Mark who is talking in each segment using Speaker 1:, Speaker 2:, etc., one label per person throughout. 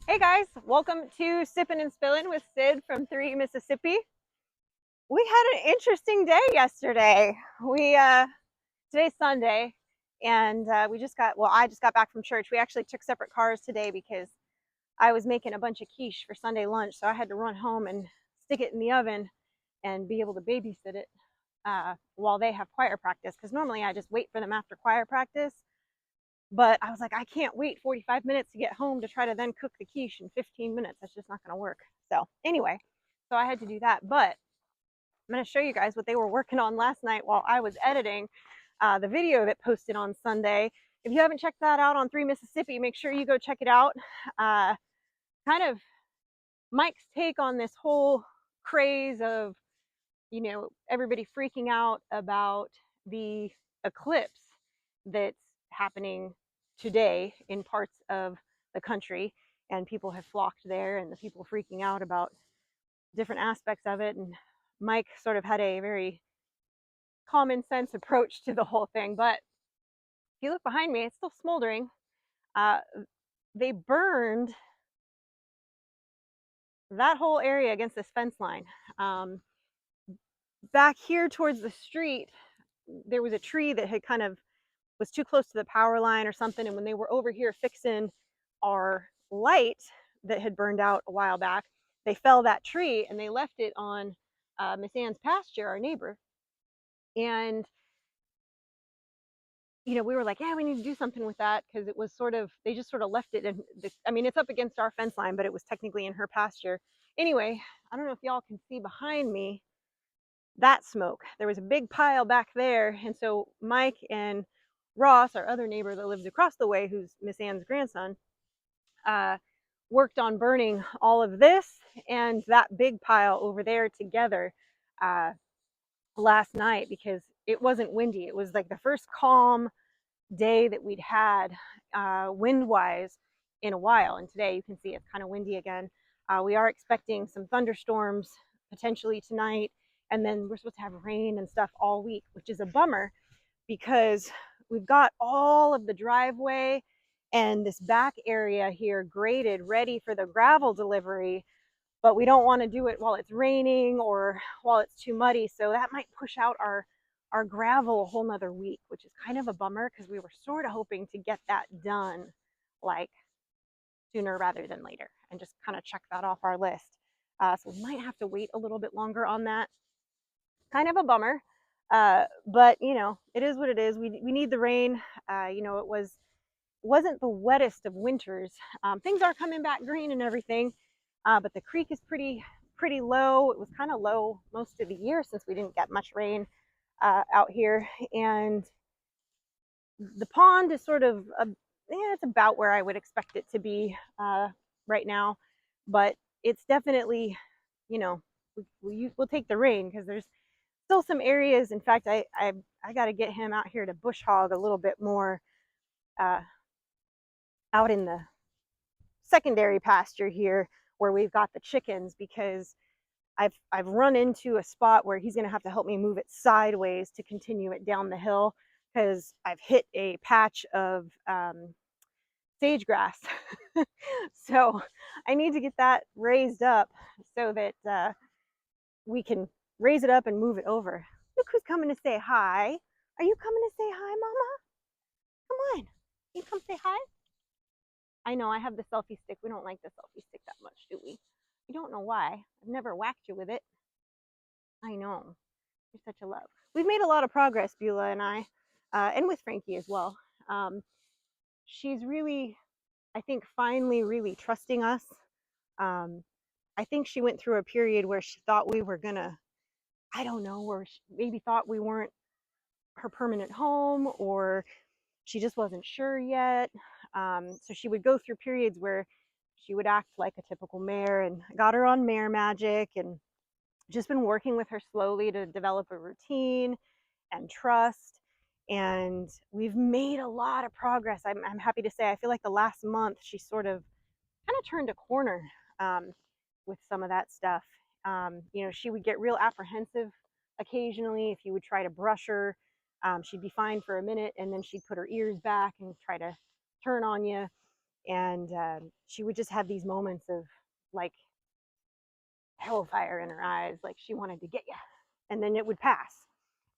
Speaker 1: Hey guys, welcome to Sippin' and Spillin' with Sid from 3 Mississippi. We had an interesting day yesterday. Today's Sunday, and I just got back from church. We actually took separate cars today because I was making a bunch of quiche for Sunday lunch, so I had to run home and stick it in the oven and be able to babysit it while they have choir practice. Because normally I just wait for them after choir practice, but I was like, I can't wait 45 minutes to get home to try to then cook the quiche in 15 minutes. That's just not going to work. So, anyway, so I had to do that. But I'm going to show you guys what they were working on last night while I was editing the video that posted on Sunday. If you haven't checked that out on 3 Mississippi, make sure you go check it out. Uh, kind of Mike's take on this whole craze of, everybody freaking out about the eclipse that's happening today in parts of the country, and people have flocked there, and the people freaking out about different aspects of it. And Mike sort of had a very common sense approach to the whole thing. But if you look behind me, it's still smoldering. uh, they burned that whole area against this fence line. Back here towards the street, there was a tree that had kind of was too close to the power line or something. And when they were over here fixing our light that had burned out a while back, they fell that tree and they left it on Miss Ann's pasture, our neighbor. And we were like, yeah, we need to do something with that, because it was sort of, they just sort of left it. And I mean, it's up against our fence line, but it was technically in her pasture. Anyway, I don't know if y'all can see behind me that smoke. There was a big pile back there. And so Mike and Ross, our other neighbor that lives across the way, who's Miss Ann's grandson, uh, worked on burning all of this and that big pile over there together uh, last night, because it wasn't windy. It was like the first calm day that we'd had wind wise in a while. And today you can see it's kind of windy again. We are expecting some thunderstorms potentially tonight. And then we're supposed to have rain and stuff all week, which is a bummer, because we've got all of the driveway and this back area here graded, ready for the gravel delivery, but we don't want to do it while it's raining or while it's too muddy. So that might push out our gravel a whole nother week, which is kind of a bummer, because we were sort of hoping to get that done like sooner rather than later and just kind of check that off our list. So we might have to wait a little bit longer on that. Kind of a bummer. But it is what it is. We need the rain. Wasn't the wettest of winters. Things are coming back green and everything, but the creek is pretty low. It was kind of low most of the year since we didn't get much rain out here, and the pond is sort of it's about where I would expect it to be right now, but it's definitely, you know, we'll take the rain, because there's still some areas. In fact, I got to get him out here to bush hog a little bit more uh, out in the secondary pasture here where we've got the chickens, because I've run into a spot where he's going to have to help me move it sideways to continue it down the hill, because I've hit a patch of sage grass. So I need to get that raised up so that we can raise it up and move it over. Look who's coming to say hi. Are you coming to say hi, Mama? Come on. You come say hi? I know I have the selfie stick. We don't like the selfie stick that much, do we? You don't know why. I've never whacked you with it. I know. You're such a love. We've made a lot of progress, Beulah and I, and with Frankie as well. She's really, I think, finally really trusting us. I think she went through a period where she thought we were gonna, I don't know, or she maybe thought we weren't her permanent home, or she just wasn't sure yet. So she would go through periods where she would act like a typical mare, and I got her on Mare Magic, and just been working with her slowly to develop a routine and trust. And we've made a lot of progress. I'm happy to say, I feel like the last month she sort of kind of turned a corner with some of that stuff. She would get real apprehensive occasionally if you would try to brush her. She'd be fine for a minute, and then she'd put her ears back and try to turn on you. And she would just have these moments of like hellfire in her eyes, like she wanted to get you, and then it would pass.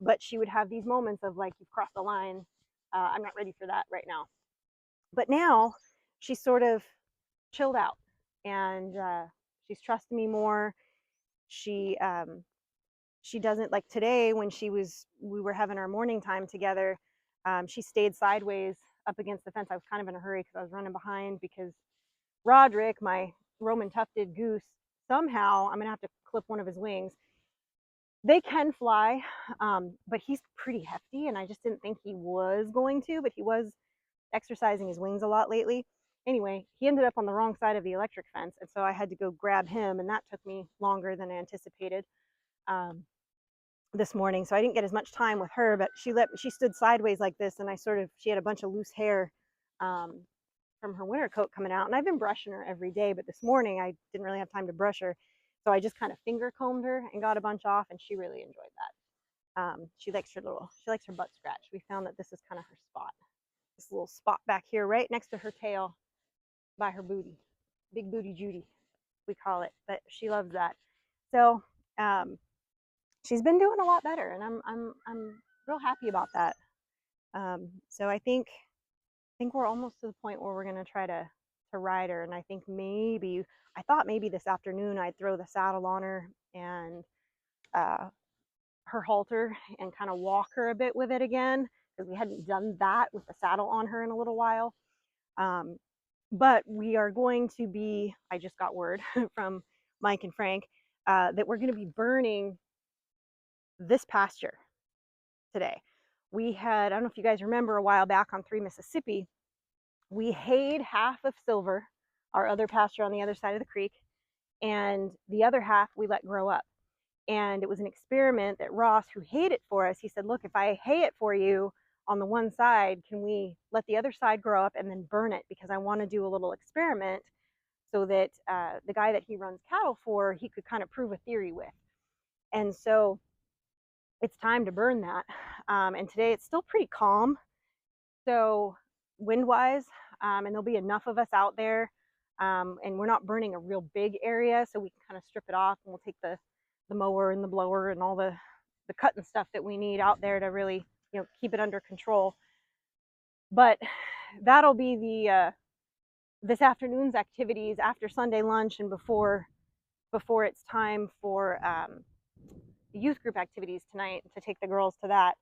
Speaker 1: But she would have these moments of like, you've crossed the line. I'm not ready for that right now. But now she's sort of chilled out, and she's trusting me more. She she doesn't, like today when we were having our morning time together. She stayed sideways up against the fence. I was kind of in a hurry because I was running behind, because Roderick, my Roman tufted goose, somehow I'm gonna have to clip one of his wings. They can fly, but he's pretty hefty, and I just didn't think he was going to, but he was exercising his wings a lot lately. Anyway, he ended up on the wrong side of the electric fence, and so I had to go grab him, and that took me longer than I anticipated um, this morning. So I didn't get as much time with her, but she stood sideways like this, and she had a bunch of loose hair um, from her winter coat coming out, and I've been brushing her every day, but this morning I didn't really have time to brush her, so I just kind of finger combed her and got a bunch off, and she really enjoyed that. She likes her butt scratch. We found that this is kind of her spot, this little spot back here, right next to her tail, by her booty, big booty Judy, we call it. But she loves that. So she's been doing a lot better, and I'm real happy about that. So I think we're almost to the point where we're gonna try to ride her, and I thought maybe this afternoon I'd throw the saddle on her and uh, her halter and kind of walk her a bit with it again, because we hadn't done that with the saddle on her in a little while. Um, but we are going to be, I just got word from Mike and Frank that we're going to be burning this pasture today. I don't know if you guys remember, a while back on 3 Mississippi, we hayed half of Silver, our other pasture on the other side of the creek, and the other half we let grow up. And it was an experiment that Ross, who hayed it for us, he said, look, if I hay it for you on the one side, can we let the other side grow up and then burn it? Because I want to do a little experiment so that the guy that he runs cattle for, he could kind of prove a theory with. And so it's time to burn that. And today it's still pretty calm, so wind-wise, and there'll be enough of us out there, and we're not burning a real big area, so we can kind of strip it off, and we'll take the mower and the blower and all the cutting stuff that we need out there to really, keep it under control. But that'll be the this afternoon's activities after Sunday lunch and before it's time for the youth group activities tonight, to take the girls to that.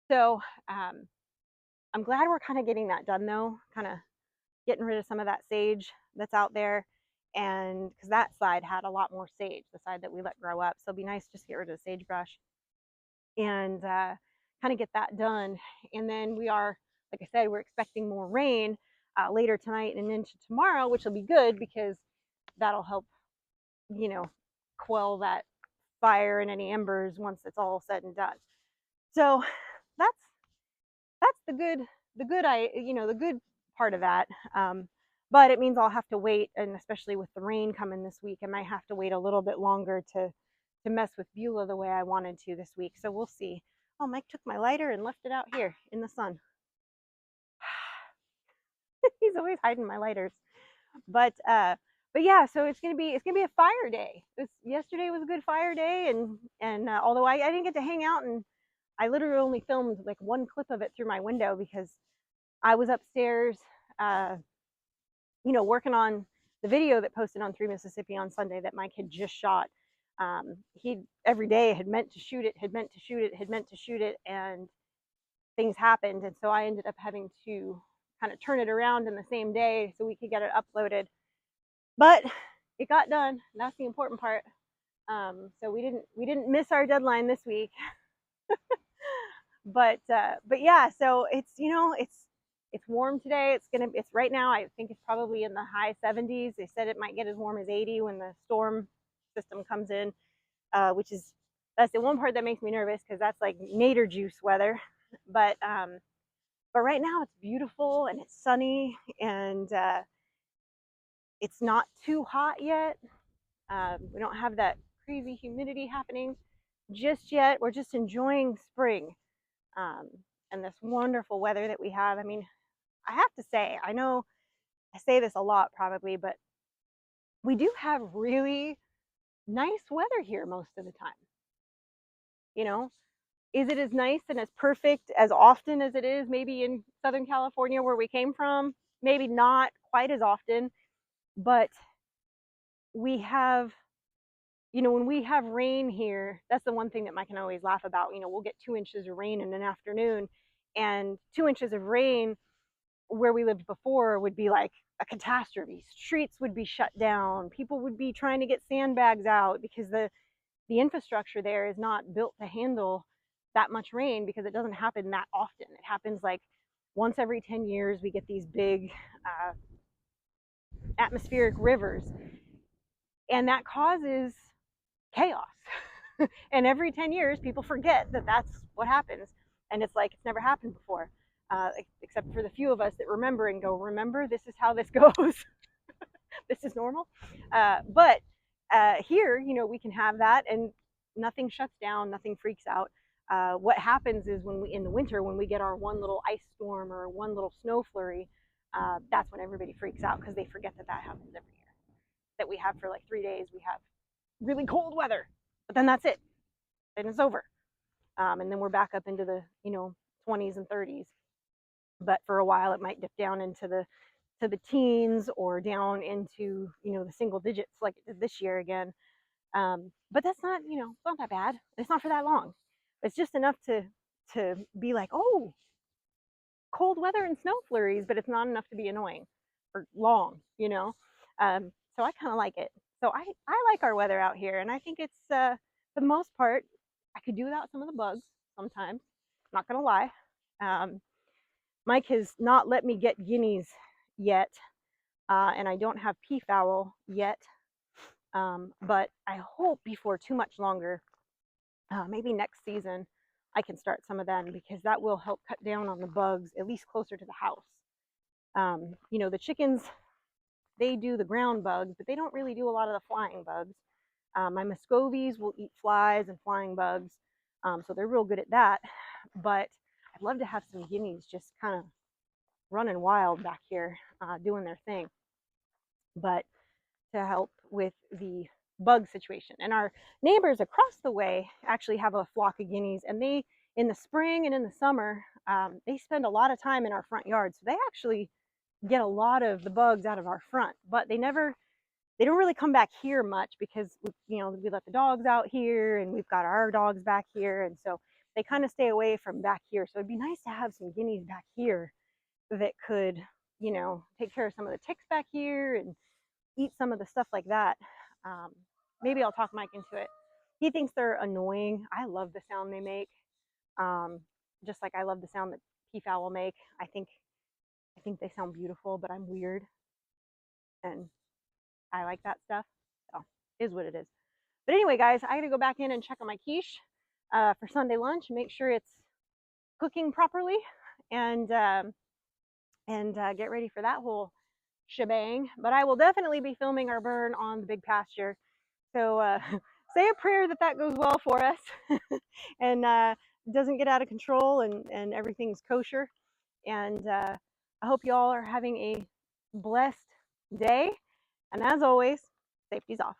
Speaker 1: So I'm glad we're kind of getting that done, though, kind of getting rid of some of that sage that's out there. And because that side had a lot more sage, the side that we let grow up. So it'd be nice just to get rid of the sagebrush and kind of get that done. And then like I said, we're expecting more rain later tonight and into tomorrow, which will be good because that'll help, quell that fire and any embers once it's all said and done. So that's the good part of that. But it means I'll have to wait, and especially with the rain coming this week, I might have to wait a little bit longer to mess with Beulah the way I wanted to this week. So we'll see. Oh, Mike took my lighter and left it out here in the sun. He's always hiding my lighters. But yeah, so it's gonna be a fire day. Yesterday was a good fire day, and although I didn't get to hang out, and I literally only filmed like one clip of it through my window because I was upstairs, working on the video that posted on 3 Mississippi on Sunday that Mike had just shot. He every day had meant to shoot it, and things happened, and so I ended up having to kind of turn it around in the same day so we could get it uploaded. But it got done. That's the important part. So we didn't miss our deadline this week. But yeah, so it's warm today. It's right now, I think it's probably in the high 70s. They said it might get as warm as 80 when the storm system comes in, that's the one part that makes me nervous, because that's like nader juice weather. But right now it's beautiful and it's sunny, and it's not too hot yet. We don't have that crazy humidity happening just yet. We're just enjoying spring, and this wonderful weather that we have. I mean, I have to say, I know I say this a lot probably, but we do have really nice weather here most of the time. You know, is it as nice and as perfect as often as it is maybe in Southern California where we came from? Maybe not quite as often, but we have, when we have rain here, that's the one thing that Mike can always laugh about. We'll get 2 inches of rain in an afternoon, and 2 inches of rain where we lived before would be like a catastrophe. Streets would be shut down. People would be trying to get sandbags out because the infrastructure there is not built to handle that much rain because it doesn't happen that often. It happens like once every 10 years we get these big uh, atmospheric rivers, and that causes chaos. And every 10 years people forget that that's what happens, and it's like it's never happened before, except for the few of us that remember and go, remember, this is how this goes. This is normal. But here, we can have that, and nothing shuts down, nothing freaks out. What happens is when in the winter, when we get our one little ice storm or one little snow flurry, that's when everybody freaks out because they forget that that happens every year. That we have for like 3 days, we have really cold weather, but then that's it, and it's over. And then we're back up into the 20s and 30s. But for a while, it might dip down into the teens or down into the single digits like it did this year again. But that's not it's not that bad. It's not for that long. It's just enough to be like, oh, cold weather and snow flurries, but it's not enough to be annoying or long. So I kind of like it. So I like our weather out here, and I think it's for the most part, I could do without some of the bugs sometimes. I'm not gonna lie. Um, Mike has not let me get guineas yet, and I don't have peafowl yet. But I hope before too much longer, maybe next season, I can start some of them because that will help cut down on the bugs, at least closer to the house. The chickens, they do the ground bugs, but they don't really do a lot of the flying bugs. My Muscovies will eat flies and flying bugs, so they're real good at that. But I'd love to have some guineas just kind of running wild back here, doing their thing. But to help with the bug situation. And our neighbors across the way actually have a flock of guineas, and they, in the spring and in the summer, they spend a lot of time in our front yard. So they actually get a lot of the bugs out of our front, but they don't really come back here much because we let the dogs out here, and we've got our dogs back here, and so they kind of stay away from back here. So it'd be nice to have some guineas back here that could take care of some of the ticks back here and eat some of the stuff like that. Um, Maybe I'll talk Mike into it. He thinks they're annoying. I love the sound they make, just like I love the sound that peafowl make. I think they sound beautiful, but I'm weird, and I like that stuff. So it is what it is. But anyway, guys, I got to go back in and check on my quiche for Sunday lunch and make sure it's cooking properly, and get ready for that whole shebang. But I will definitely be filming our burn on the big pasture. So say a prayer that that goes well for us and doesn't get out of control, and everything's kosher. And I hope you all are having a blessed day. And as always, safety's off.